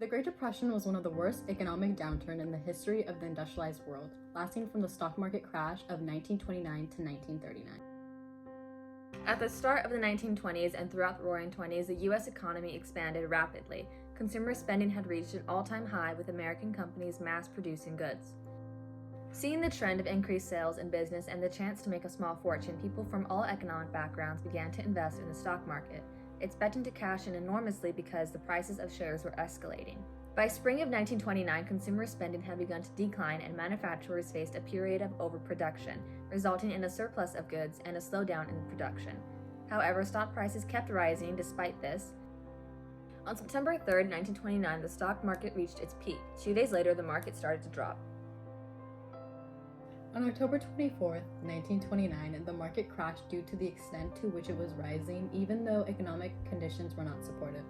The Great Depression was one of the worst economic downturns in the history of the industrialized world, lasting from the stock market crash of 1929 to 1939. At the start of the 1920s and throughout the Roaring Twenties, the U.S. economy expanded rapidly. Consumer spending had reached an all-time high, with American companies mass-producing goods. Seeing the trend of increased sales in business and the chance to make a small fortune, people from all economic backgrounds began to invest in the stock market, expecting to cash in enormously because the prices of shares were escalating. By spring of 1929, consumer spending had begun to decline and manufacturers faced a period of overproduction, resulting in a surplus of goods and a slowdown in production. However, stock prices kept rising despite this. On September 3, 1929, the stock market reached its peak. 2 days later, the market started to drop. On October 24, 1929, the market crashed due to the extent to which it was rising, even though economic conditions were not supportive.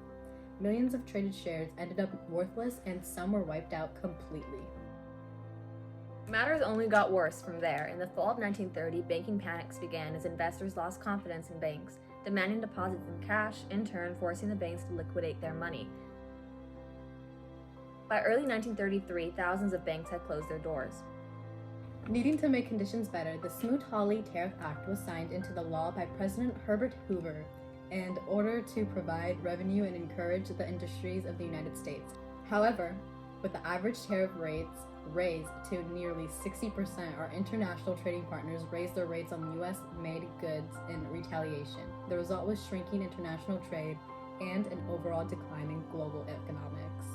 Millions of traded shares ended up worthless, and some were wiped out completely. Matters only got worse from there. In the fall of 1930, banking panics began as investors lost confidence in banks, demanding deposits in cash, in turn forcing the banks to liquidate their money. By early 1933, thousands of banks had closed their doors. Needing to make conditions better, the Smoot-Hawley Tariff Act was signed into the law by President Herbert Hoover in order to provide revenue and encourage the industries of the United States. However, with the average tariff rates raised to nearly 60%, our international trading partners raised their rates on U.S.-made goods in retaliation. The result was shrinking international trade and an overall decline in global economics.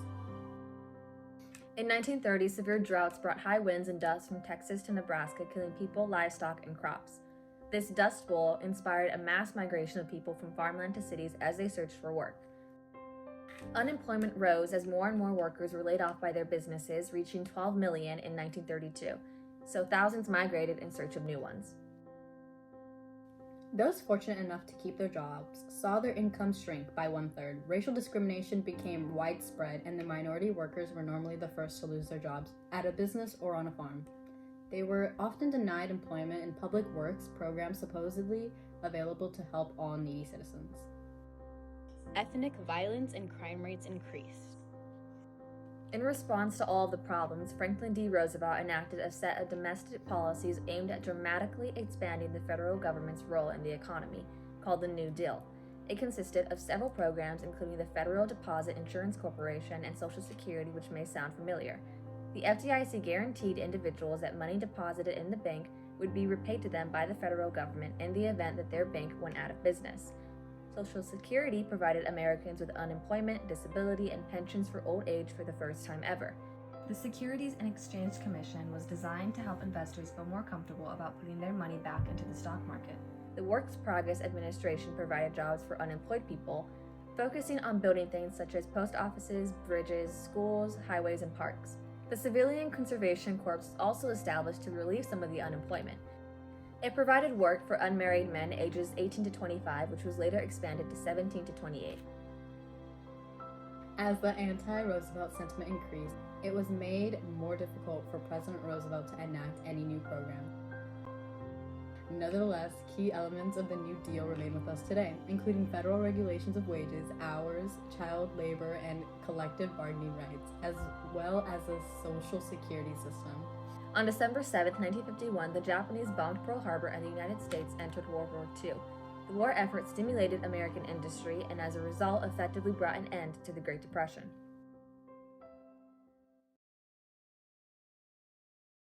In 1930, severe droughts brought high winds and dust from Texas to Nebraska, killing people, livestock, and crops. This Dust Bowl inspired a mass migration of people from farmland to cities as they searched for work. Unemployment rose as more and more workers were laid off by their businesses, reaching 12 million in 1932, so thousands migrated in search of new ones. Those fortunate enough to keep their jobs saw their incomes shrink by 1/3. Racial discrimination became widespread, and the minority workers were normally the first to lose their jobs at a business or on a farm. They were often denied employment in public works programs supposedly available to help all needy citizens. Ethnic violence and crime rates increased. In response to all of the problems, Franklin D. Roosevelt enacted a set of domestic policies aimed at dramatically expanding the federal government's role in the economy, called the New Deal. It consisted of several programs, including the Federal Deposit Insurance Corporation and Social Security, which may sound familiar. The FDIC guaranteed individuals that money deposited in the bank would be repaid to them by the federal government in the event that their bank went out of business. Social Security provided Americans with unemployment, disability, and pensions for old age for the first time ever. The Securities and Exchange Commission was designed to help investors feel more comfortable about putting their money back into the stock market. The Works Progress Administration provided jobs for unemployed people, focusing on building things such as post offices, bridges, schools, highways, and parks. The Civilian Conservation Corps was also established to relieve some of the unemployment. It provided work for unmarried men ages 18 to 25, which was later expanded to 17 to 28. As the anti-Roosevelt sentiment increased, it was made more difficult for President Roosevelt to enact any new program. Nevertheless, key elements of the New Deal remain with us today, including federal regulations of wages, hours, child labor, and collective bargaining rights, as well as a social security system. On December 7, 1951, the Japanese bombed Pearl Harbor and the United States entered World War II. The war effort stimulated American industry and as a result effectively brought an end to the Great Depression.